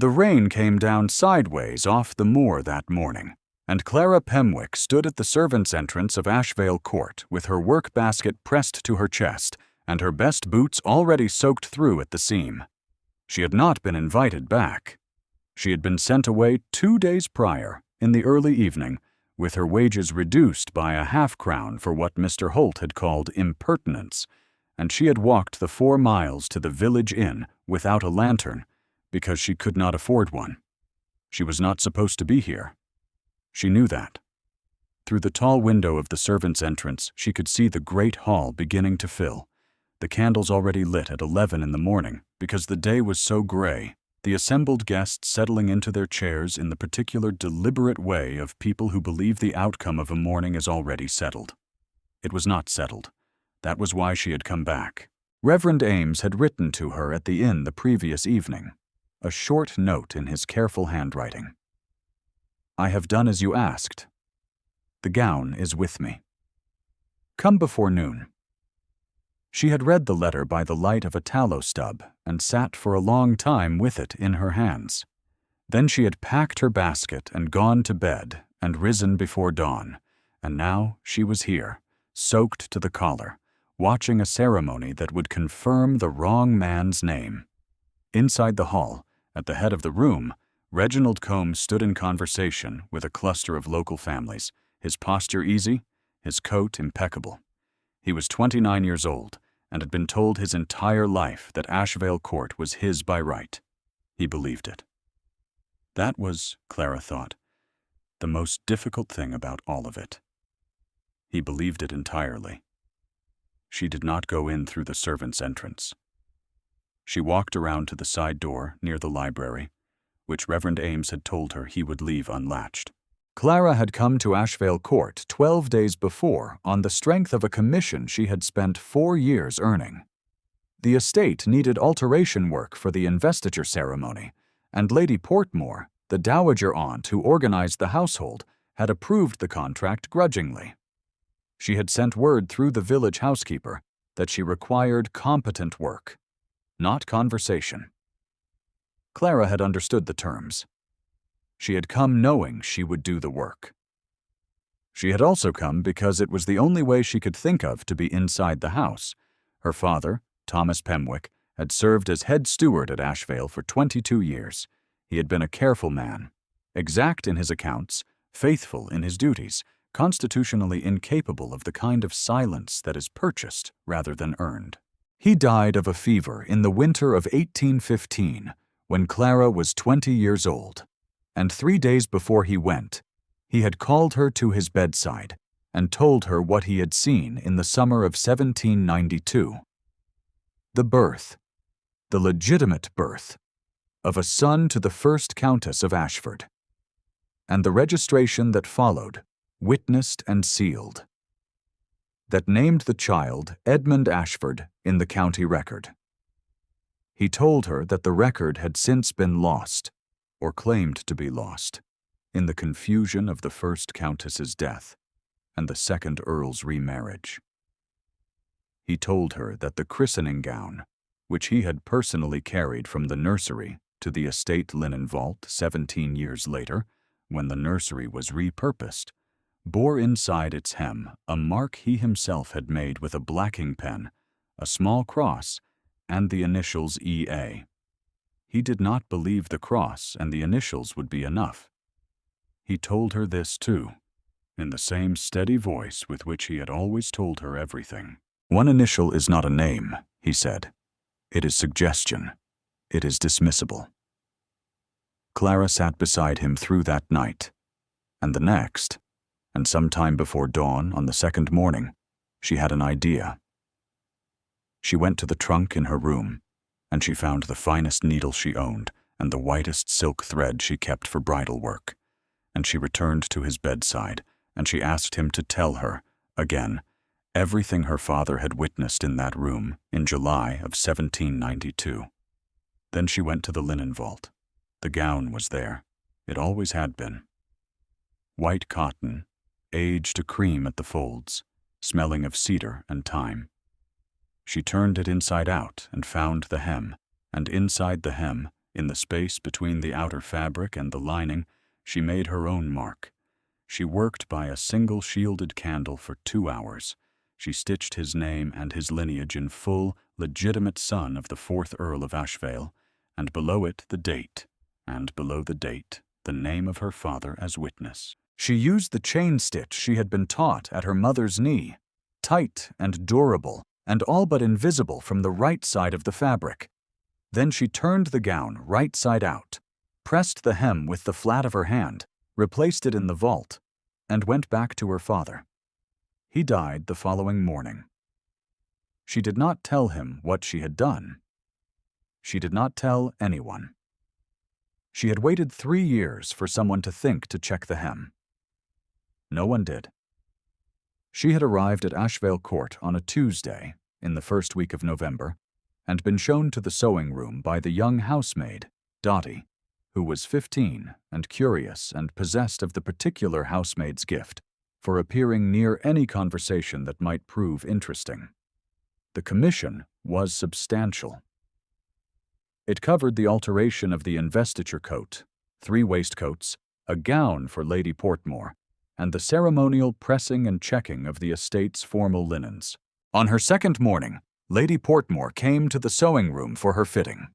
The rain came down sideways off the moor that morning, and Clara Pemwick stood at the servants' entrance of Ashvale Court with her work basket pressed to her chest and her best boots already soaked through at the seam. She had not been invited back. She had been sent away 2 days prior, in the early evening, with her wages reduced by a half-crown for what Mr. Holt had called impertinence, and she had walked the 4 miles to the village inn without a lantern because she could not afford one. She was not supposed to be here. She knew that. Through the tall window of the servants' entrance, she could see the great hall beginning to fill, the candles already lit at 11 in the morning because the day was so gray, the assembled guests settling into their chairs in the particular deliberate way of people who believe the outcome of a morning is already settled. It was not settled. That was why she had come back. Reverend Ames had written to her at the inn the previous evening, a short note in his careful handwriting. "I have done as you asked. The gown is with me. Come before noon." She had read the letter by the light of a tallow stub and sat for a long time with it in her hands. Then she had packed her basket and gone to bed and risen before dawn, and now she was here, soaked to the collar, watching a ceremony that would confirm the wrong man's name. Inside the hall, at the head of the room, Reginald Combs stood in conversation with a cluster of local families, his posture easy, his coat impeccable. He was 29 years old and had been told his entire life that Ashvale Court was his by right. He believed it. That was, Clara thought, the most difficult thing about all of it. He believed it entirely. She did not go in through the servants' entrance. She walked around to the side door near the library, which Reverend Ames had told her he would leave unlatched. Clara had come to Ashvale Court 12 days before on the strength of a commission she had spent 4 years earning. The estate needed alteration work for the investiture ceremony, and Lady Portmore, the dowager aunt who organized the household, had approved the contract grudgingly. She had sent word through the village housekeeper that she required competent work, not conversation. Clara had understood the terms. She had come knowing she would do the work. She had also come because it was the only way she could think of to be inside the house. Her father, Thomas Pemwick, had served as head steward at Ashvale for 22 years. He had been a careful man, exact in his accounts, faithful in his duties, constitutionally incapable of the kind of silence that is purchased rather than earned. He died of a fever in the winter of 1815, when Clara was 20 years old. And 3 days before he went, he had called her to his bedside and told her what he had seen in the summer of 1792. The birth, the legitimate birth, of a son to the first Countess of Ashford, and the registration that followed, witnessed and sealed, that named the child Edmund Ashford in the county record. He told her that the record had since been lost, or claimed to be lost, in the confusion of the first Countess's death and the second Earl's remarriage. He told her that the christening gown, which he had personally carried from the nursery to the estate linen vault 17 years later, when the nursery was repurposed, bore inside its hem a mark he himself had made with a blacking pen, a small cross, and the initials E.A. He did not believe the cross and the initials would be enough. He told her this, too, in the same steady voice with which he had always told her everything. "One initial is not a name," he said. "It is suggestion. It is dismissible." Clara sat beside him through that night, and the next, and some time before dawn on the second morning, she had an idea. She went to the trunk in her room, and she found the finest needle she owned and the whitest silk thread she kept for bridal work, and she returned to his bedside, and she asked him to tell her, again, everything her father had witnessed in that room in July of 1792. Then she went to the linen vault. The gown was there. It always had been. White cotton, aged to cream at the folds, smelling of cedar and thyme. She turned it inside out and found the hem, and inside the hem, In the space between the outer fabric and the lining, she made her own mark. She worked by a single shielded candle for 2 hours. She stitched his name and his lineage in full, legitimate son of the 4th Earl of Ashvale, and below it the date, and below the date the name of her father as witness. She used the chain stitch she had been taught at her mother's knee, tight and durable, and all but invisible from the right side of the fabric. Then she turned the gown right side out, pressed the hem with the flat of her hand, replaced it in the vault, and went back to her father. He died the following morning. She did not tell him what she had done. She did not tell anyone. She had waited 3 years for someone to think to check the hem. No one did. She had arrived at Ashvale Court on a Tuesday in the first week of November and been shown to the sewing room by the young housemaid, Dottie, who was 15 and curious and possessed of the particular housemaid's gift for appearing near any conversation that might prove interesting. The commission was substantial. It covered the alteration of the investiture coat, 3 waistcoats, a gown for Lady Portmore, and the ceremonial pressing and checking of the estate's formal linens. On her second morning, Lady Portmore came to the sewing room for her fitting.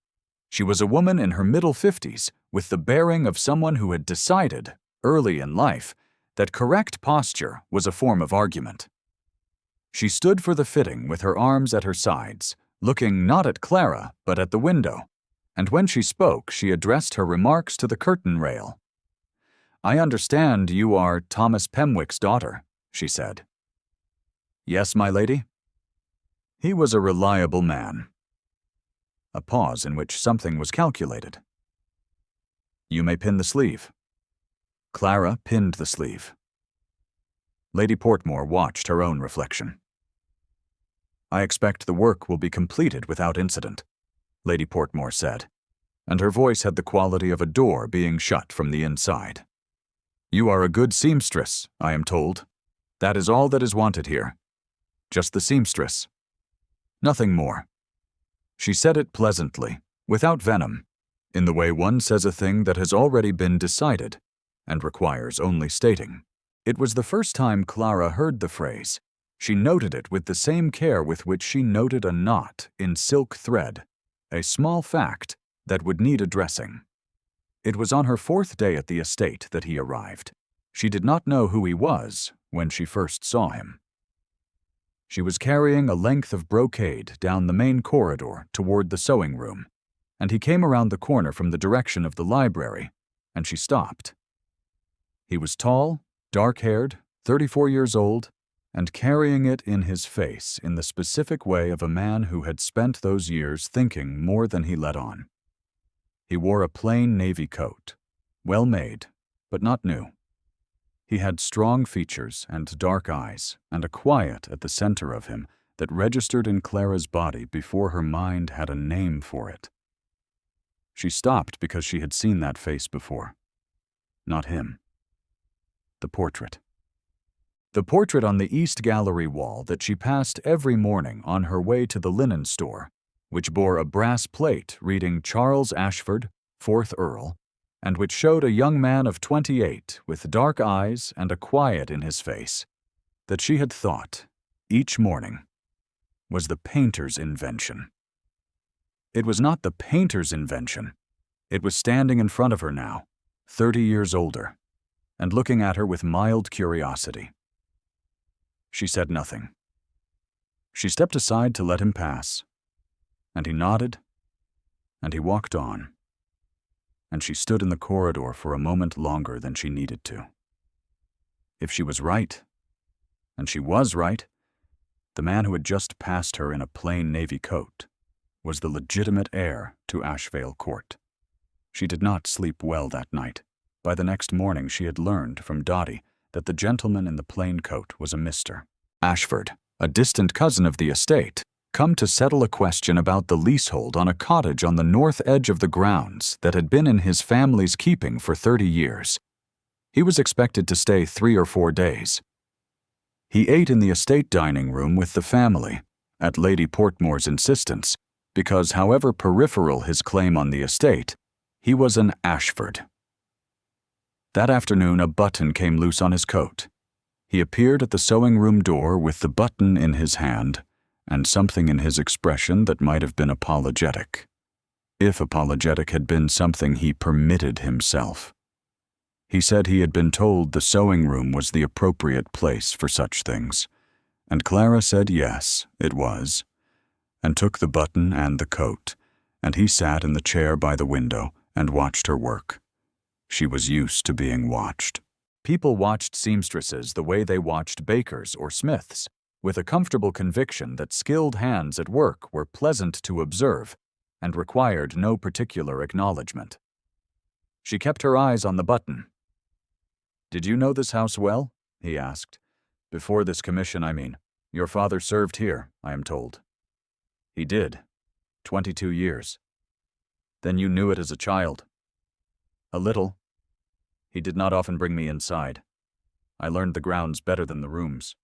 She was a woman in her middle 50s, with the bearing of someone who had decided, early in life, that correct posture was a form of argument. She stood for the fitting with her arms at her sides, looking not at Clara, but at the window, and when she spoke, she addressed her remarks to the curtain rail. "I understand you are Thomas Pemwick's daughter," she said. "Yes, my lady." He was a reliable man. A pause in which something was calculated. "You may pin the sleeve." Clara pinned the sleeve. Lady Portmore watched her own reflection. "I expect the work will be completed without incident," Lady Portmore said, and her voice had the quality of a door being shut from the inside. "You are a good seamstress, I am told. That is all that is wanted here. Just the seamstress. Nothing more." She said it pleasantly, without venom, in the way one says a thing that has already been decided and requires only stating. It was the first time Clara heard the phrase. She noted it with the same care with which she noted a knot in silk thread, a small fact that would need addressing. It was on her 4th day at the estate that he arrived. She did not know who he was when she first saw him. She was carrying a length of brocade down the main corridor toward the sewing room, and he came around the corner from the direction of the library, and she stopped. He was tall, dark-haired, 34 years old, and carrying it in his face in the specific way of a man who had spent those years thinking more than he let on. He wore a plain navy coat, well made, but not new. He had strong features and dark eyes, and a quiet at the center of him that registered in Clara's body before her mind had a name for it. She stopped because she had seen that face before. Not him. The portrait. The portrait on the east gallery wall that she passed every morning on her way to the linen store, which bore a brass plate reading Charles Ashford, 4th Earl, and which showed a young man of 28 with dark eyes and a quiet in his face, that she had thought, each morning, was the painter's invention. It was not the painter's invention. It was standing in front of her now, 30 years older, and looking at her with mild curiosity. She said nothing. She stepped aside to let him pass, and he nodded, and he walked on, and she stood in the corridor for a moment longer than she needed to. If she was right, and she was right, the man who had just passed her in a plain navy coat was the legitimate heir to Ashvale Court. She did not sleep well that night. By the next morning she had learned from Dottie that the gentleman in the plain coat was a Mr. Ashford, a distant cousin of the estate, come to settle a question about the leasehold on a cottage on the north edge of the grounds that had been in his family's keeping for 30 years. He was expected to stay 3 or 4 days. He ate in the estate dining room with the family, at Lady Portmore's insistence, because however peripheral his claim on the estate, He was an Ashford. That afternoon, a button came loose on his coat. He appeared at the sewing room door with the button in his hand and something in his expression that might have been apologetic, if apologetic had been something he permitted himself. He said he had been told the sewing room was the appropriate place for such things, and Clara said yes, it was, and took the button and the coat, and he sat in the chair by the window and watched her work. She was used to being watched. People watched seamstresses the way they watched bakers or smiths, with a comfortable conviction that skilled hands at work were pleasant to observe and required no particular acknowledgement. She kept her eyes on the button. "Did you know this house well?" he asked. "Before this commission, I mean. Your father served here, I am told." "He did. 22 years. Then you knew it as a child?" "A little. He did not often bring me inside. I learned the grounds better than the rooms."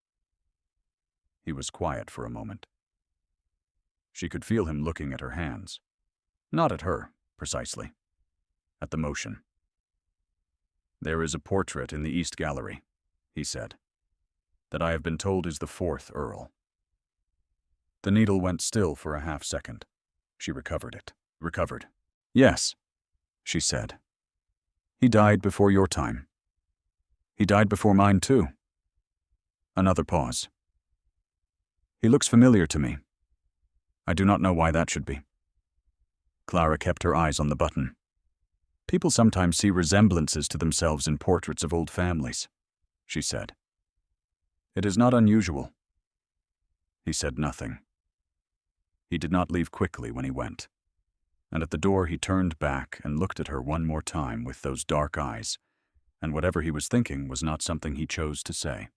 He was quiet for a moment. She could feel him looking at her hands. Not at her, precisely. At the motion. "There is a portrait in the East Gallery," he said, "that I have been told is the 4th Earl." The needle went still for a half-second. She recovered it. Recovered. "Yes," she said. "He died before your time." "He died before mine, too." Another pause. "He looks familiar to me. I do not know why that should be." Clara kept her eyes on the button. "People sometimes see resemblances to themselves in portraits of old families," she said. "It is not unusual." He said nothing. He did not leave quickly when he went, and at the door he turned back and looked at her one more time with those dark eyes, and whatever he was thinking was not something he chose to say.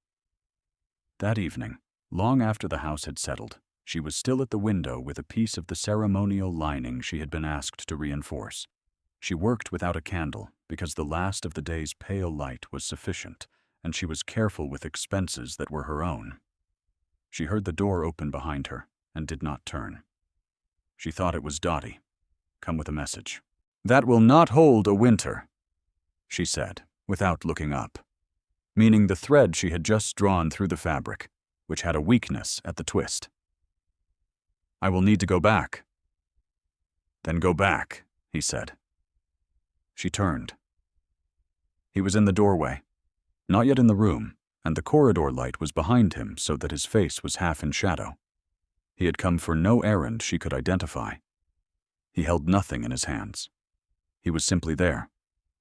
That evening, long after the house had settled, she was still at the window with a piece of the ceremonial lining she had been asked to reinforce. She worked without a candle because the last of the day's pale light was sufficient, and she was careful with expenses that were her own. She heard the door open behind her and did not turn. She thought it was Dottie, come with a message. "That will not hold a winter," she said, without looking up, meaning the thread she had just drawn through the fabric, which had a weakness at the twist. "I will need to go back." "Then go back," he said. She turned. He was in the doorway, not yet in the room, and the corridor light was behind him so that his face was half in shadow. He had come for no errand she could identify. He held nothing in his hands. He was simply there,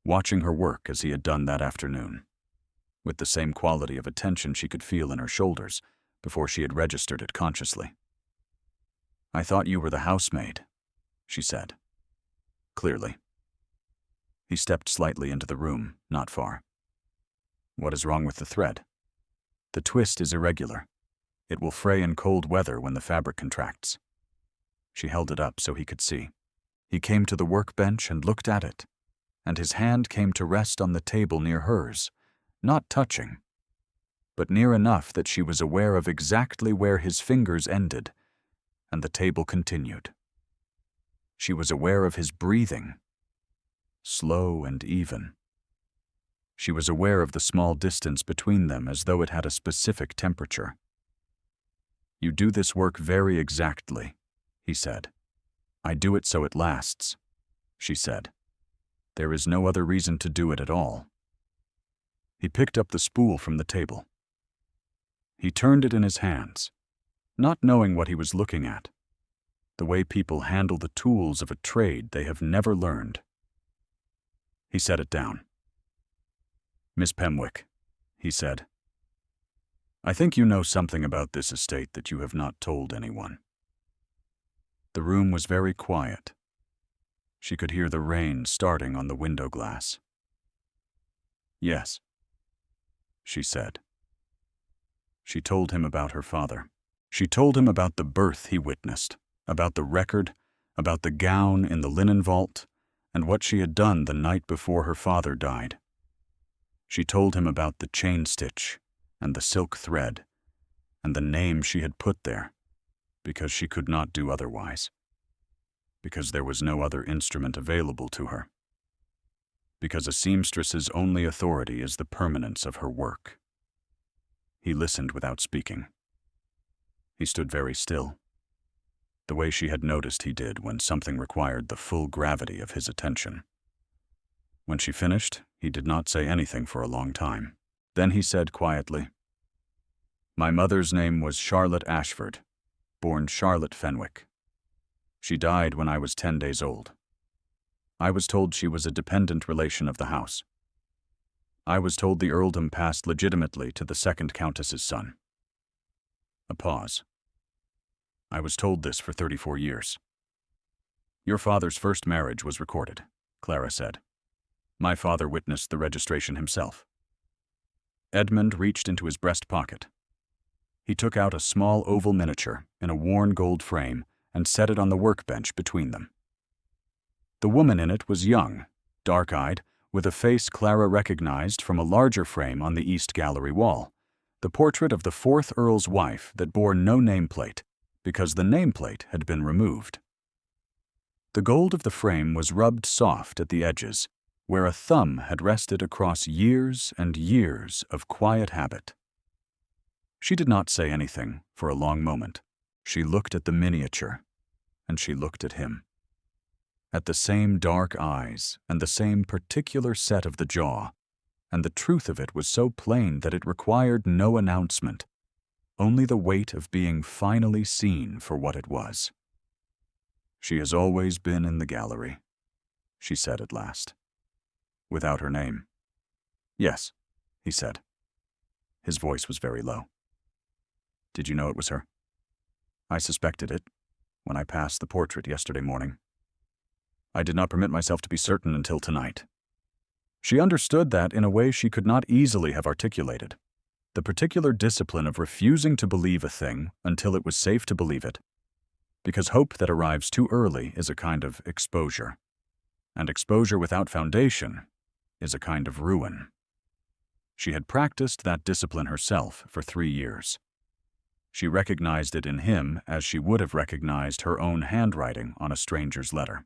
watching her work as he had done that afternoon, with the same quality of attention she could feel in her shoulders before she had registered it consciously. "I thought you were the housemaid," she said, clearly. He stepped slightly into the room, not far. "What is wrong with the thread?" "The twist is irregular. It will fray in cold weather when the fabric contracts." She held it up so he could see. He came to the workbench and looked at it, and his hand came to rest on the table near hers, not touching, but near enough that she was aware of exactly where his fingers ended, and the table continued. She was aware of his breathing, slow and even. She was aware of the small distance between them as though it had a specific temperature. "You do this work very exactly," he said. "I do it so it lasts," she said. "There is no other reason to do it at all." He picked up the spool from the table. He turned it in his hands, not knowing what he was looking at, the way people handle the tools of a trade they have never learned. He set it down. "Miss Pemwick," he said, "I think you know something about this estate that you have not told anyone." The room was very quiet. She could hear the rain starting on the window glass. "Yes," she said. She told him about her father. She told him about the birth he witnessed, about the record, about the gown in the linen vault, and what she had done the night before her father died. She told him about the chain stitch and the silk thread and the name she had put there, because she could not do otherwise, because there was no other instrument available to her. because a seamstress's only authority is the permanence of her work. He listened without speaking. He stood very still, the way she had noticed he did when something required the full gravity of his attention. When she finished, he did not say anything for a long time. Then he said quietly, "My mother's name was Charlotte Ashford, born Charlotte Fenwick. She died when I was 10 days old. I was told she was a dependent relation of the house. I was told the earldom passed legitimately to the second countess's son." A pause. "I was told this for 34 years. Your father's first marriage was recorded," Clara said. "My father witnessed the registration himself." Edmund reached into his breast pocket. He took out a small oval miniature in a worn gold frame and set it on the workbench between them. The woman in it was young, dark-eyed, with a face Clara recognized from a larger frame on the East Gallery wall, the portrait of the 4th Earl's wife that bore no nameplate, because the nameplate had been removed. The gold of the frame was rubbed soft at the edges, where a thumb had rested across years and years of quiet habit. She did not say anything for a long moment. She looked at the miniature, and she looked at him. At the same dark eyes and the same particular set of the jaw, and the truth of it was so plain that it required no announcement, only the weight of being finally seen for what it was. "She has always been in the gallery," she said at last, without her name. "Yes," he said. His voice was very low. "Did you know it was her?" "I suspected it when I passed the portrait yesterday morning. I did not permit myself to be certain until tonight." She understood that in a way she could not easily have articulated. The particular discipline of refusing to believe a thing until it was safe to believe it, because hope that arrives too early is a kind of exposure, and exposure without foundation is a kind of ruin. She had practiced that discipline herself for 3 years. She recognized it in him as she would have recognized her own handwriting on a stranger's letter.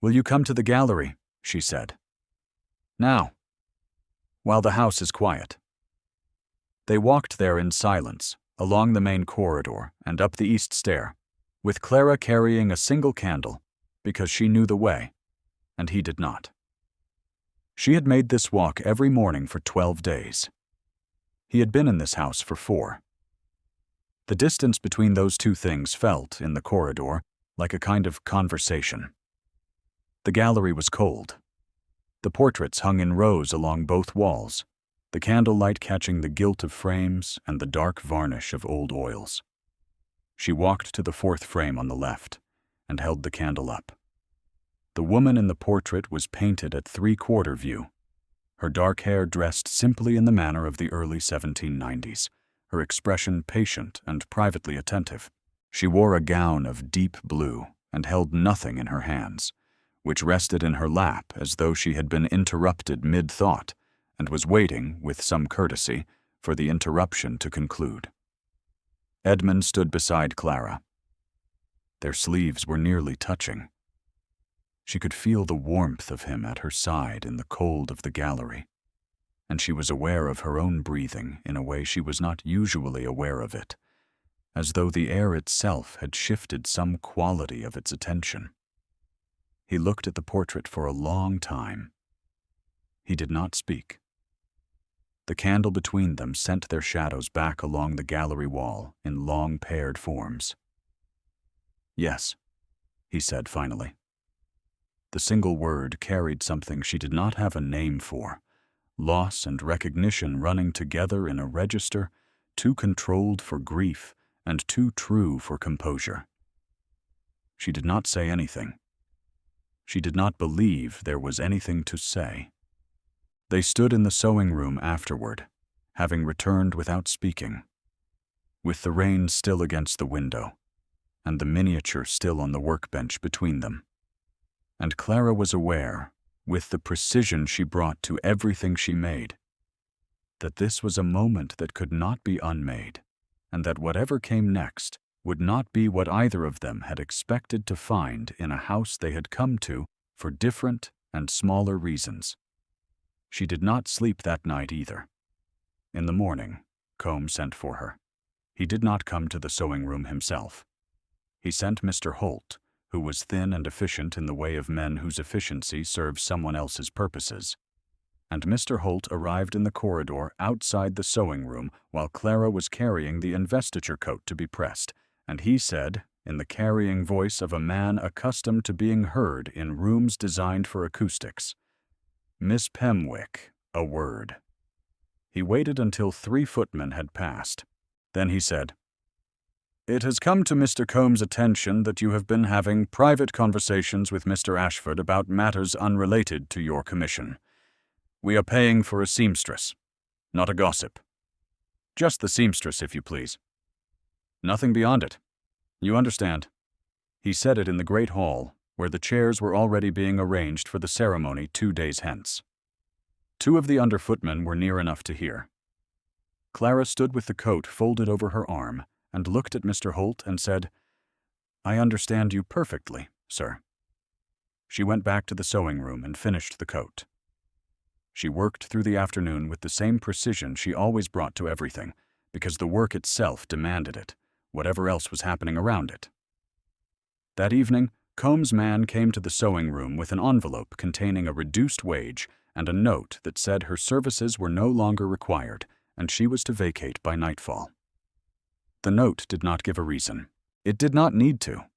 "Will you come to the gallery?" she said. "Now, while the house is quiet." They walked there in silence, along the main corridor and up the east stair, with Clara carrying a single candle, because she knew the way, and he did not. She had made this walk every morning for 12 days. He had been in this house for 4. The distance between those two things felt, in the corridor, like a kind of conversation. The gallery was cold. The portraits hung in rows along both walls, the candlelight catching the gilt of frames and the dark varnish of old oils. She walked to the 4th frame on the left and held the candle up. The woman in the portrait was painted at 3/4 view, her dark hair dressed simply in the manner of the early 1790s, her expression patient and privately attentive. She wore a gown of deep blue and held nothing in her hands, which rested in her lap as though she had been interrupted mid-thought and was waiting, with some courtesy, for the interruption to conclude. Edmund stood beside Clara. Their sleeves were nearly touching. She could feel the warmth of him at her side in the cold of the gallery, and she was aware of her own breathing in a way she was not usually aware of it, as though the air itself had shifted some quality of its attention. He looked at the portrait for a long time. He did not speak. The candle between them sent their shadows back along the gallery wall in long paired forms. "Yes," he said finally. The single word carried something she did not have a name for, loss and recognition running together in a register too controlled for grief and too true for composure. She did not say anything. She did not believe there was anything to say. They stood in the sewing room afterward, having returned without speaking, with the rain still against the window, and the miniature still on the workbench between them. And Clara was aware, with the precision she brought to everything she made, that this was a moment that could not be unmade, and that whatever came next would not be what either of them had expected to find in a house they had come to for different and smaller reasons. She did not sleep that night either. In the morning, Combe sent for her. He did not come to the sewing room himself. He sent Mr. Holt, who was thin and efficient in the way of men whose efficiency serves someone else's purposes. And Mr. Holt arrived in the corridor outside the sewing room while Clara was carrying the investiture coat to be pressed, and he said, in the carrying voice of a man accustomed to being heard in rooms designed for acoustics, "Miss Pemwick, a word." He waited until 3 footmen had passed. Then he said, "It has come to Mr. Combe's attention that you have been having private conversations with Mr. Ashford about matters unrelated to your commission. We are paying for a seamstress, not a gossip. Just the seamstress, if you please. Nothing beyond it. You understand." He said it in the great hall, where the chairs were already being arranged for the ceremony 2 days hence. 2 of the under footmen were near enough to hear. Clara stood with the coat folded over her arm and looked at Mr. Holt and said, "I understand you perfectly, sir." She went back to the sewing room and finished the coat. She worked through the afternoon with the same precision she always brought to everything, because the work itself demanded it, whatever else was happening around it. That evening, Comb's man came to the sewing room with an envelope containing a reduced wage and a note that said her services were no longer required and she was to vacate by nightfall. The note did not give a reason. It did not need to.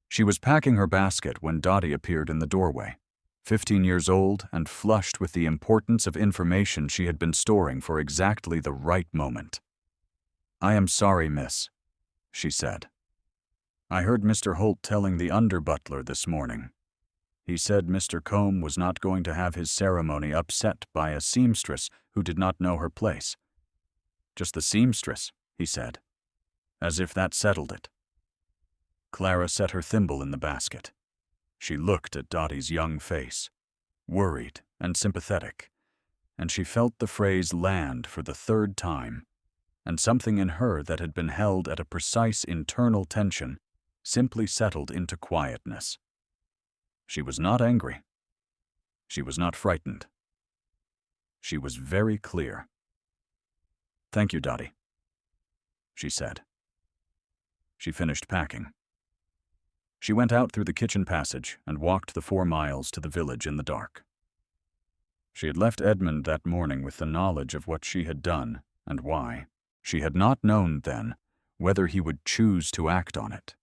She was packing her basket when Dottie appeared in the doorway, 15 years old and flushed with the importance of information she had been storing for exactly the right moment. "I am sorry, miss," she said. "I heard Mr. Holt telling the under-butler this morning. He said Mr. Combe was not going to have his ceremony upset by a seamstress who did not know her place. Just the seamstress, he said, as if that settled it." Clara set her thimble in the basket. She looked at Dottie's young face, worried and sympathetic, and she felt the phrase land for the 3rd time, and something in her that had been held at a precise internal tension simply settled into quietness. She was not angry. She was not frightened. She was very clear. "Thank you, Dottie," she said. She finished packing. She went out through the kitchen passage and walked the 4 miles to the village in the dark. She had left Edmund that morning with the knowledge of what she had done and why. She had not known then whether he would choose to act on it.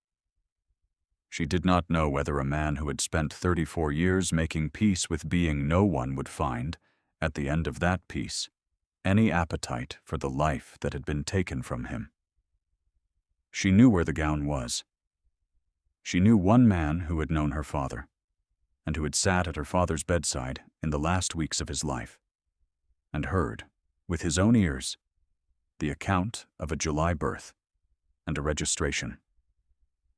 She did not know whether a man who had spent 34 years making peace with being no one would find, at the end of that peace, any appetite for the life that had been taken from him. She knew where the gown was. She knew one man who had known her father, and who had sat at her father's bedside in the last weeks of his life, and heard, with his own ears, the account of a July birth, and a registration,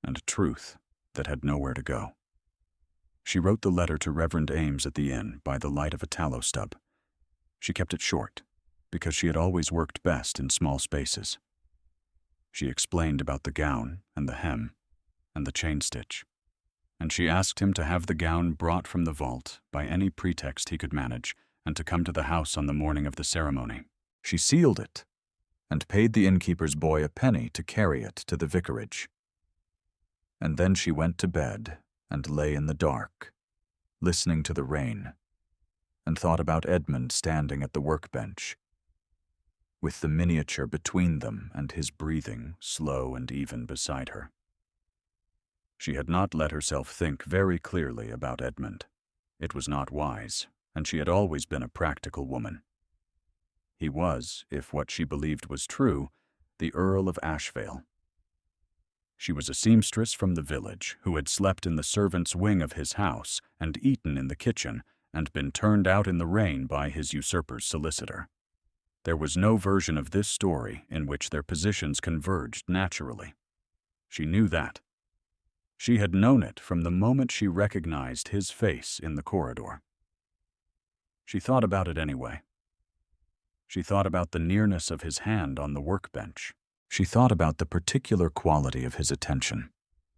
and a truth that had nowhere to go. She wrote the letter to Reverend Ames at the inn by the light of a tallow stub. She kept it short, because she had always worked best in small spaces. She explained about the gown and the hem and the chain stitch, and she asked him to have the gown brought from the vault by any pretext he could manage and to come to the house on the morning of the ceremony. She sealed it and paid the innkeeper's boy a penny to carry it to the vicarage. And then she went to bed and lay in the dark, listening to the rain, and thought about Edmund standing at the workbench, with the miniature between them and his breathing slow and even beside her. She had not let herself think very clearly about Edmund. It was not wise, and she had always been a practical woman. He was, if what she believed was true, the Earl of Ashvale. She was a seamstress from the village who had slept in the servants' wing of his house and eaten in the kitchen and been turned out in the rain by his usurper's solicitor. There was no version of this story in which their positions converged naturally. She knew that. She had known it from the moment she recognized his face in the corridor. She thought about it anyway. She thought about the nearness of his hand on the workbench. She thought about the particular quality of his attention,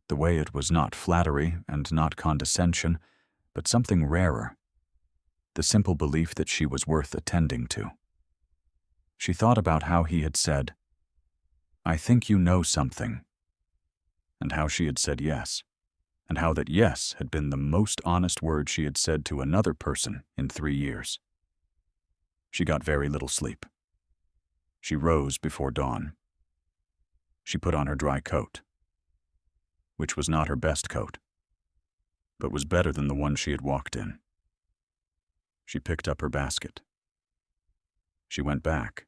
the way it was not flattery and not condescension, but something rarer. the simple belief that she was worth attending to. She thought about how he had said, "I think you know something," and how she had said yes, and how that yes had been the most honest word she had said to another person in 3 years. She got very little sleep. She rose before dawn. She put on her dry coat, which was not her best coat, but was better than the one she had walked in. She picked up her basket. She went back.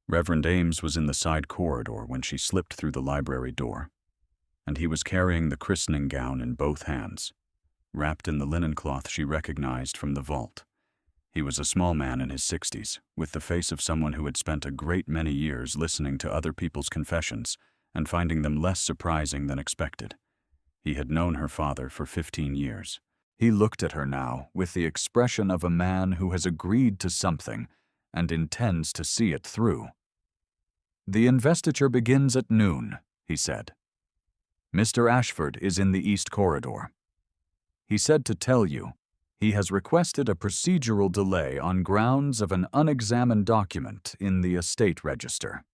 Reverend Ames was in the side corridor when she slipped through the library door, and he was carrying the christening gown in both hands, wrapped in the linen cloth she recognized from the vault. He was a small man in his 60s, with the face of someone who had spent a great many years listening to other people's confessions and finding them less surprising than expected. He had known her father for 15 years. He looked at her now with the expression of a man who has agreed to something and intends to see it through. "The investiture begins at noon," he said. "Mr. Ashford is in the East Corridor. He said to tell you he has requested a procedural delay on grounds of an unexamined document in the estate register."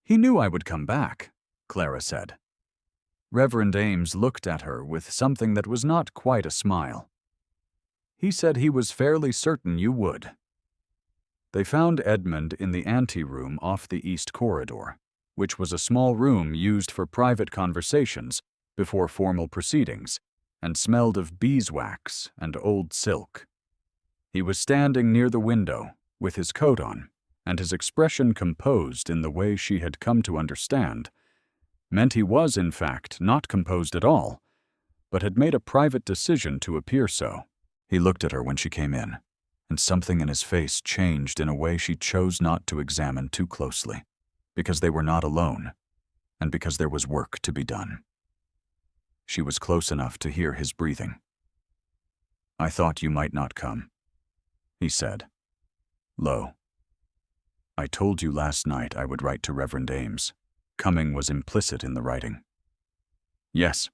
"He knew I would come back," Clara said. Reverend Ames looked at her with something that was not quite a smile. "He said he was fairly certain you would." They found Edmund in the anteroom off the East Corridor, which was a small room used for private conversations before formal proceedings, and smelled of beeswax and old silk. He was standing near the window, with his coat on, and his expression composed in the way she had come to understand, meant he was, in fact, not composed at all, but had made a private decision to appear so. He looked at her when she came in, and something in his face changed in a way she chose not to examine too closely, because they were not alone, and because there was work to be done. She was close enough to hear his breathing. "I thought you might not come," he said, low. "I told you last night I would write to Reverend Ames. Coming was implicit in the writing." "Yes,"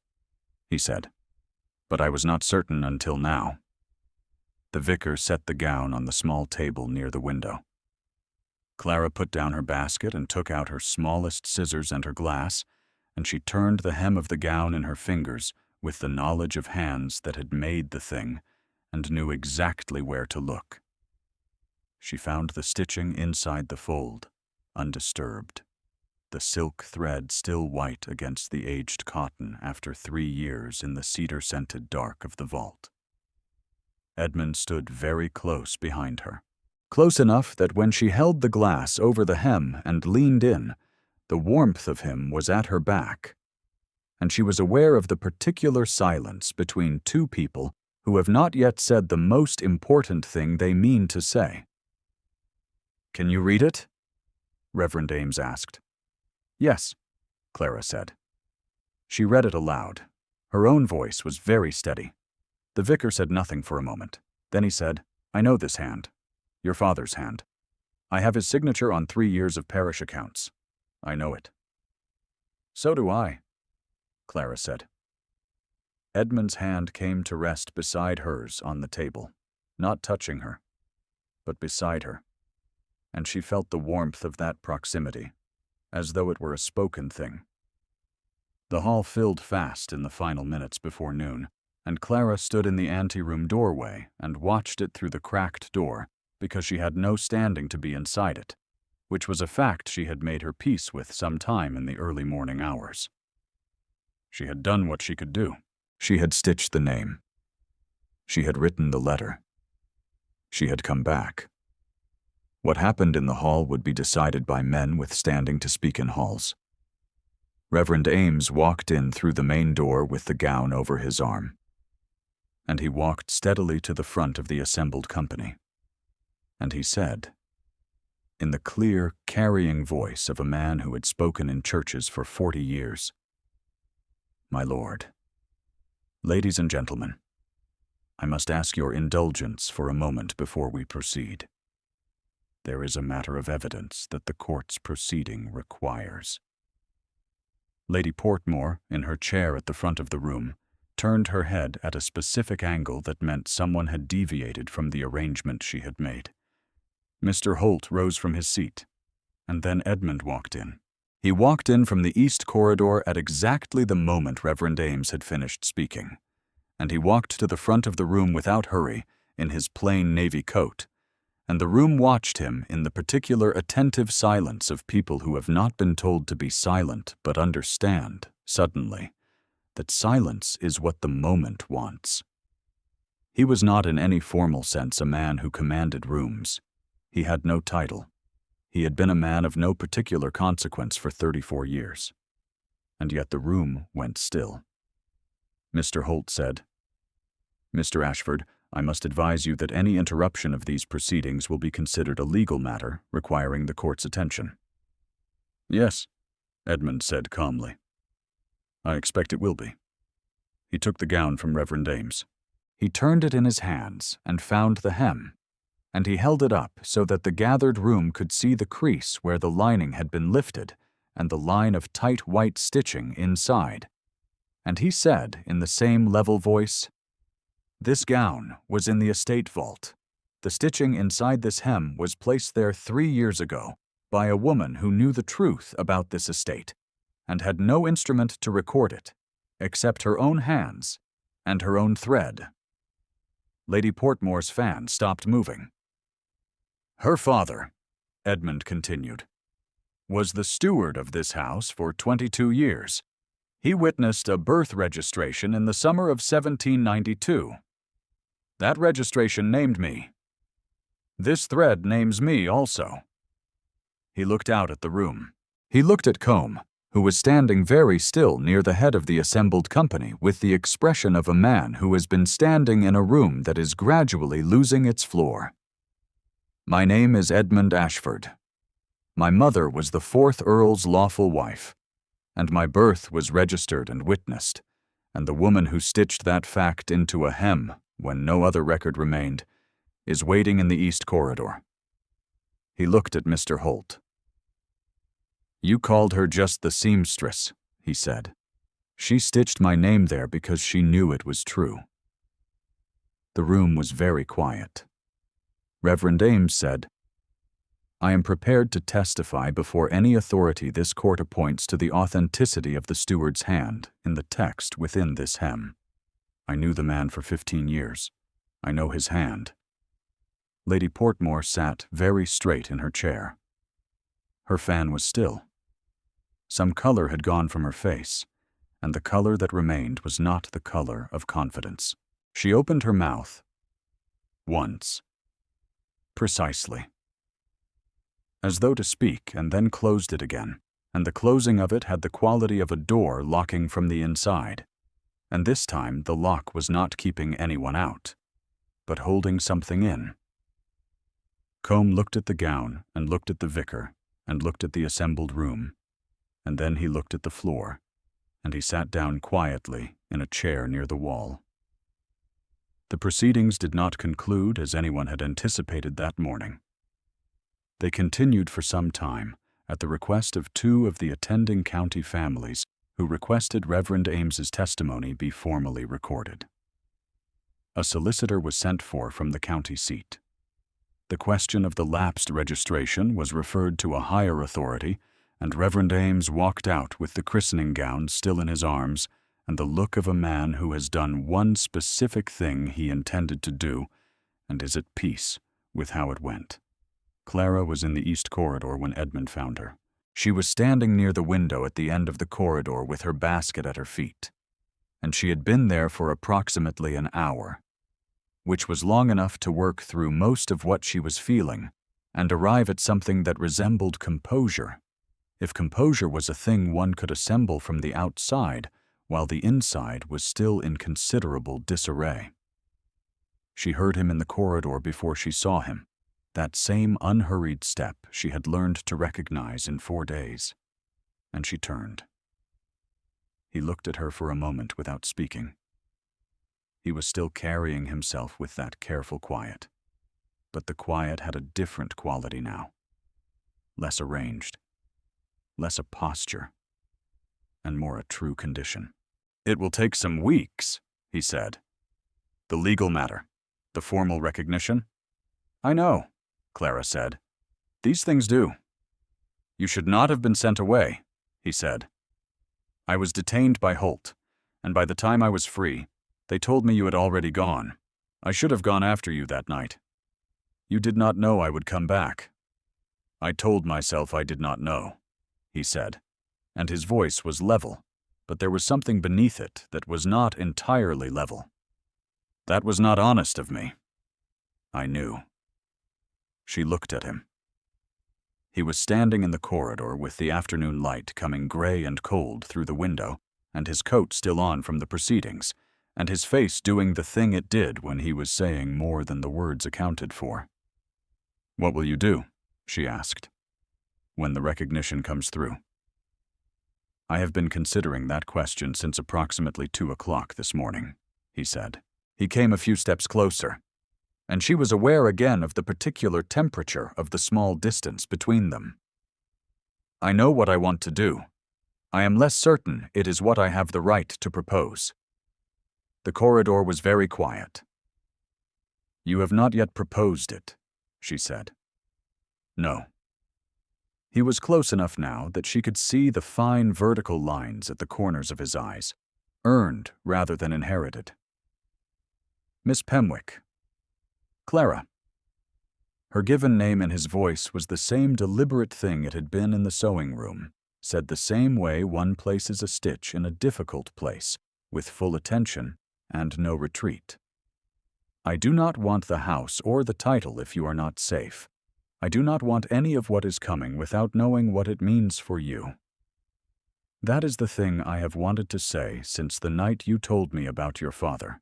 he said, "but I was not certain until now." The vicar set the gown on the small table near the window. Clara put down her basket and took out her smallest scissors and her glass, and she turned the hem of the gown in her fingers with the knowledge of hands that had made the thing and knew exactly where to look. She found the stitching inside the fold, undisturbed, the silk thread still white against the aged cotton after 3 years in the cedar-scented dark of the vault. Edmund stood very close behind her, close enough that when she held the glass over the hem and leaned in, the warmth of him was at her back, and she was aware of the particular silence between two people who have not yet said the most important thing they mean to say. "Can you read it?" Reverend Ames asked. "Yes," Clara said. She read it aloud. Her own voice was very steady. The vicar said nothing for a moment. Then he said, "I know this hand. Your father's hand. I have his signature on 3 years of parish accounts. I know it." "So do I," Clara said. Edmund's hand came to rest beside hers on the table, not touching her, but beside her, and she felt the warmth of that proximity, as though it were a spoken thing. The hall filled fast in the final minutes before noon, and Clara stood in the anteroom doorway and watched it through the cracked door because she had no standing to be inside it, which was a fact she had made her peace with some time in the early morning hours. She had done what she could do. She had stitched the name. She had written the letter. She had come back. What happened in the hall would be decided by men with standing to speak in halls. Reverend Ames walked in through the main door with the gown over his arm, and he walked steadily to the front of the assembled company. And he said, in the clear, carrying voice of a man who had spoken in churches for 40 years, "My lord, ladies and gentlemen, I must ask your indulgence for a moment before we proceed. There is a matter of evidence that the court's proceeding requires." Lady Portmore, in her chair at the front of the room, turned her head at a specific angle that meant someone had deviated from the arrangement she had made. Mr. Holt rose from his seat, and then Edmund walked in. He walked in from the east corridor at exactly the moment Reverend Ames had finished speaking, and he walked to the front of the room without hurry, in his plain navy coat, and the room watched him in the particular attentive silence of people who have not been told to be silent but understand, suddenly, that silence is what the moment wants. He was not in any formal sense a man who commanded rooms. He had no title. He had been a man of no particular consequence for 34 years. And yet the room went still. Mr. Holt said, "Mr. Ashford, I must advise you that any interruption of these proceedings will be considered a legal matter requiring the court's attention." "Yes," Edmund said calmly. "I expect it will be." He took the gown from Reverend Ames. He turned it in his hands and found the hem, and he held it up so that the gathered room could see the crease where the lining had been lifted and the line of tight white stitching inside. And he said in the same level voice, "This gown was in the estate vault. The stitching inside this hem was placed there 3 years ago by a woman who knew the truth about this estate and had no instrument to record it, except her own hands and her own thread." Lady Portmore's fan stopped moving. "Her father," Edmund continued, "was the steward of this house for 22 years. He witnessed a birth registration in the summer of 1792. That registration named me. This thread names me also." He looked out at the room. He looked at Combe, who was standing very still near the head of the assembled company with the expression of a man who has been standing in a room that is gradually losing its floor. "My name is Edmund Ashford. My mother was the 4th Earl's lawful wife, and my birth was registered and witnessed, and the woman who stitched that fact into a hem when no other record remained is waiting in the east corridor." He looked at Mr. Holt. "You called her just the seamstress," he said. "She stitched my name there because she knew it was true." The room was very quiet. Reverend Ames said, "I am prepared to testify before any authority this court appoints to the authenticity of the steward's hand in the text within this hem. I knew the man for 15 years. I know his hand." Lady Portmore sat very straight in her chair. Her fan was still. Some color had gone from her face, and the color that remained was not the color of confidence. She opened her mouth. Once. Precisely. As though to speak, and then closed it again, and the closing of it had the quality of a door locking from the inside. And this time the lock was not keeping anyone out, but holding something in. Combe looked at the gown, and looked at the vicar, and looked at the assembled room, and then he looked at the floor, and he sat down quietly in a chair near the wall. The proceedings did not conclude as anyone had anticipated that morning. They continued for some time at the request of 2 of the attending county families who requested Reverend Ames's testimony be formally recorded. A solicitor was sent for from the county seat. The question of the lapsed registration was referred to a higher authority, and Reverend Ames walked out with the christening gown still in his arms and the look of a man who has done one specific thing he intended to do and is at peace with how it went. Clara was in the east corridor when Edmund found her. She was standing near the window at the end of the corridor with her basket at her feet, and she had been there for approximately an hour, which was long enough to work through most of what she was feeling and arrive at something that resembled composure, if composure was a thing one could assemble from the outside while the inside was still in considerable disarray. She heard him in the corridor before she saw him, that same unhurried step she had learned to recognize in 4 days, and she turned. He looked at her for a moment without speaking. He was still carrying himself with that careful quiet, but the quiet had a different quality now, less arranged, less a posture, and more a true condition. "It will take some weeks," he said. The legal matter. The formal recognition? I know, Clara said. These things do. You should not have been sent away, he said. I was detained by Holt, and by the time I was free, they told me you had already gone. I should have gone after you that night. You did not know I would come back. I told myself I did not know, he said, and his voice was level, but there was something beneath it that was not entirely level. That was not honest of me. I knew. She looked at him. He was standing in the corridor with the afternoon light coming gray and cold through the window, and his coat still on from the proceedings, and his face doing the thing it did when he was saying more than the words accounted for. What will you do? She asked. When the recognition comes through. I have been considering that question since approximately 2 o'clock this morning, he said. He came a few steps closer, and she was aware again of the particular temperature of the small distance between them. I know what I want to do. I am less certain it is what I have the right to propose. The corridor was very quiet. You have not yet proposed it, she said. No. He was close enough now that she could see the fine vertical lines at the corners of his eyes, earned rather than inherited. Miss Pemwick. Clara. Her given name in his voice was the same deliberate thing it had been in the sewing room, said the same way one places a stitch in a difficult place, with full attention and no retreat. I do not want the house or the title if you are not safe. I do not want any of what is coming without knowing what it means for you. That is the thing I have wanted to say since the night you told me about your father.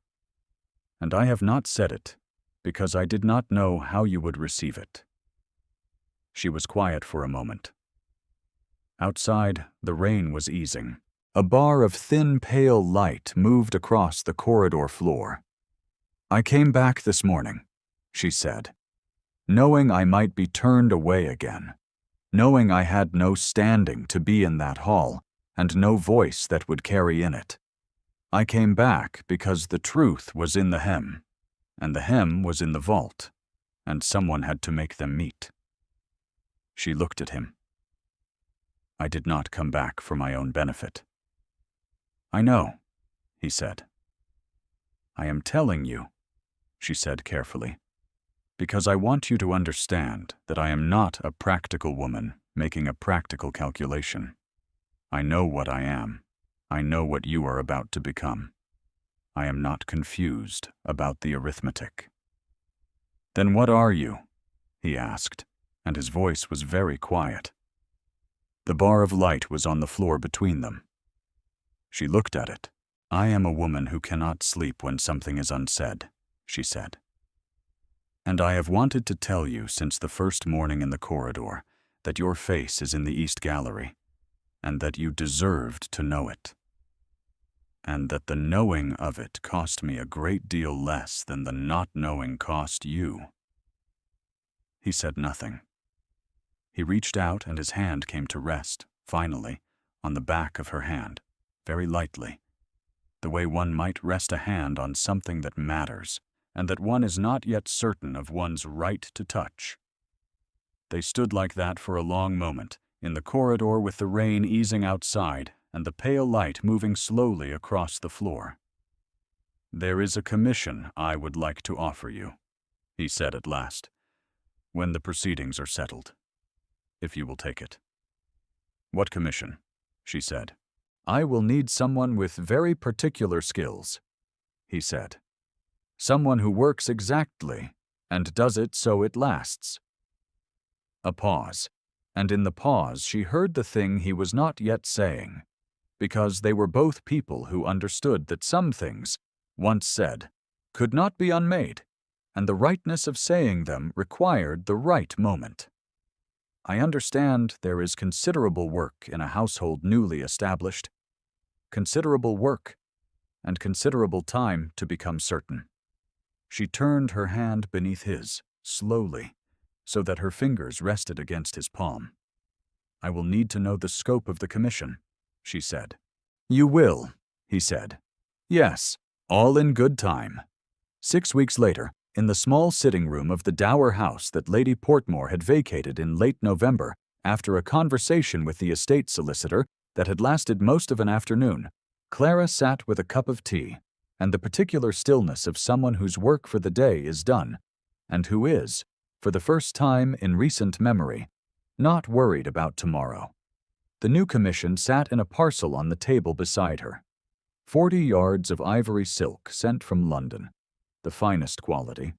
And I have not said it because I did not know how you would receive it. She was quiet for a moment. Outside, the rain was easing. A bar of thin, pale light moved across the corridor floor. I came back this morning, she said, knowing I might be turned away again, knowing I had no standing to be in that hall and no voice that would carry in it. I came back because the truth was in the hem, and the hem was in the vault, and someone had to make them meet. She looked at him. I did not come back for my own benefit. I know, he said. I am telling you, she said carefully, because I want you to understand that I am not a practical woman making a practical calculation. I know what I am. I know what you are about to become. I am not confused about the arithmetic. Then what are you? He asked, and his voice was very quiet. The bar of light was on the floor between them. She looked at it. I am a woman who cannot sleep when something is unsaid, she said. And I have wanted to tell you since the first morning in the corridor that your face is in the East Gallery, and that you deserved to know it. And that the knowing of it cost me a great deal less than the not knowing cost you. He said nothing. He reached out and his hand came to rest, finally, on the back of her hand, very lightly, the way one might rest a hand on something that matters, and that one is not yet certain of one's right to touch. They stood like that for a long moment, in the corridor with the rain easing outside and the pale light moving slowly across the floor. There is a commission I would like to offer you, he said at last, when the proceedings are settled, if you will take it. What commission? She said. I will need someone with very particular skills, he said. Someone who works exactly and does it so it lasts. A pause, and in the pause she heard the thing he was not yet saying, because they were both people who understood that some things, once said, could not be unmade, and the rightness of saying them required the right moment. I understand there is considerable work in a household newly established, considerable work, and considerable time to become certain. She turned her hand beneath his, slowly, so that her fingers rested against his palm. I will need to know the scope of the commission, she said. You will, he said. Yes, All in good time. 6 weeks later, in the small sitting room of the dower house that Lady Portmore had vacated in late November, after a conversation with the estate solicitor that had lasted most of an afternoon, Clara sat with a cup of tea, and the particular stillness of someone whose work for the day is done, and who is, for the first time in recent memory, not worried about tomorrow. The new commission sat in a parcel on the table beside her. 40 yards of ivory silk sent from London, the finest quality,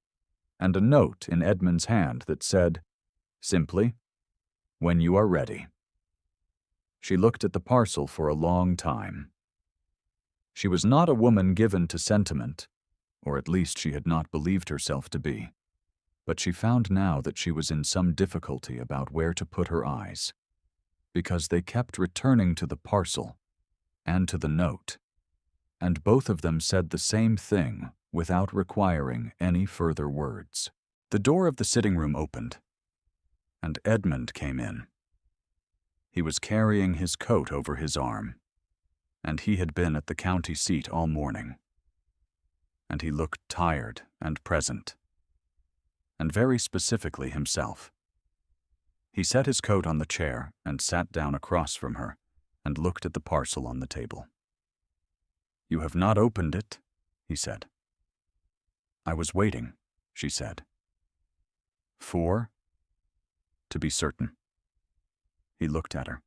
and a note in Edmund's hand that said, simply, "When you are ready." She looked at the parcel for a long time. She was not a woman given to sentiment, or at least she had not believed herself to be, but she found now that she was in some difficulty about where to put her eyes, because they kept returning to the parcel and to the note, and both of them said the same thing without requiring any further words. The door of the sitting room opened, and Edmund came in. He was carrying his coat over his arm, and he had been at the county seat all morning. And he looked tired and present, and very specifically himself. He set his coat on the chair and sat down across from her and looked at the parcel on the table. "You have not opened it," he said. "I was waiting," she said. "For?" "To be certain." He looked at her.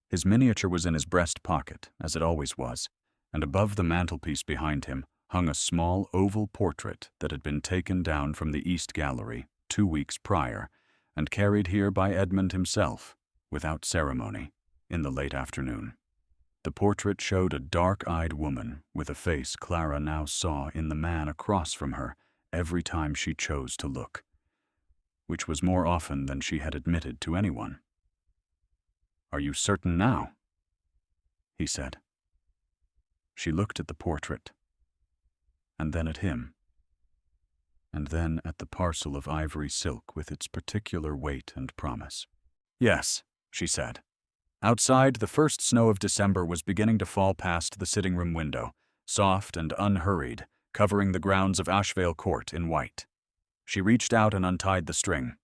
His miniature was in his breast pocket, as it always was, and above the mantelpiece behind him hung a small oval portrait that had been taken down from the East Gallery 2 weeks prior and carried here by Edmund himself, without ceremony, in the late afternoon. The portrait showed a dark-eyed woman with a face Clara now saw in the man across from her every time she chose to look, which was more often than she had admitted to anyone. "Are you certain now?" he said. She looked at the portrait, and then at him, and then at the parcel of ivory silk with its particular weight and promise. "Yes," she said. Outside, the first snow of December was beginning to fall past the sitting-room window, soft and unhurried, covering the grounds of Ashvale Court in white. She reached out and untied the string,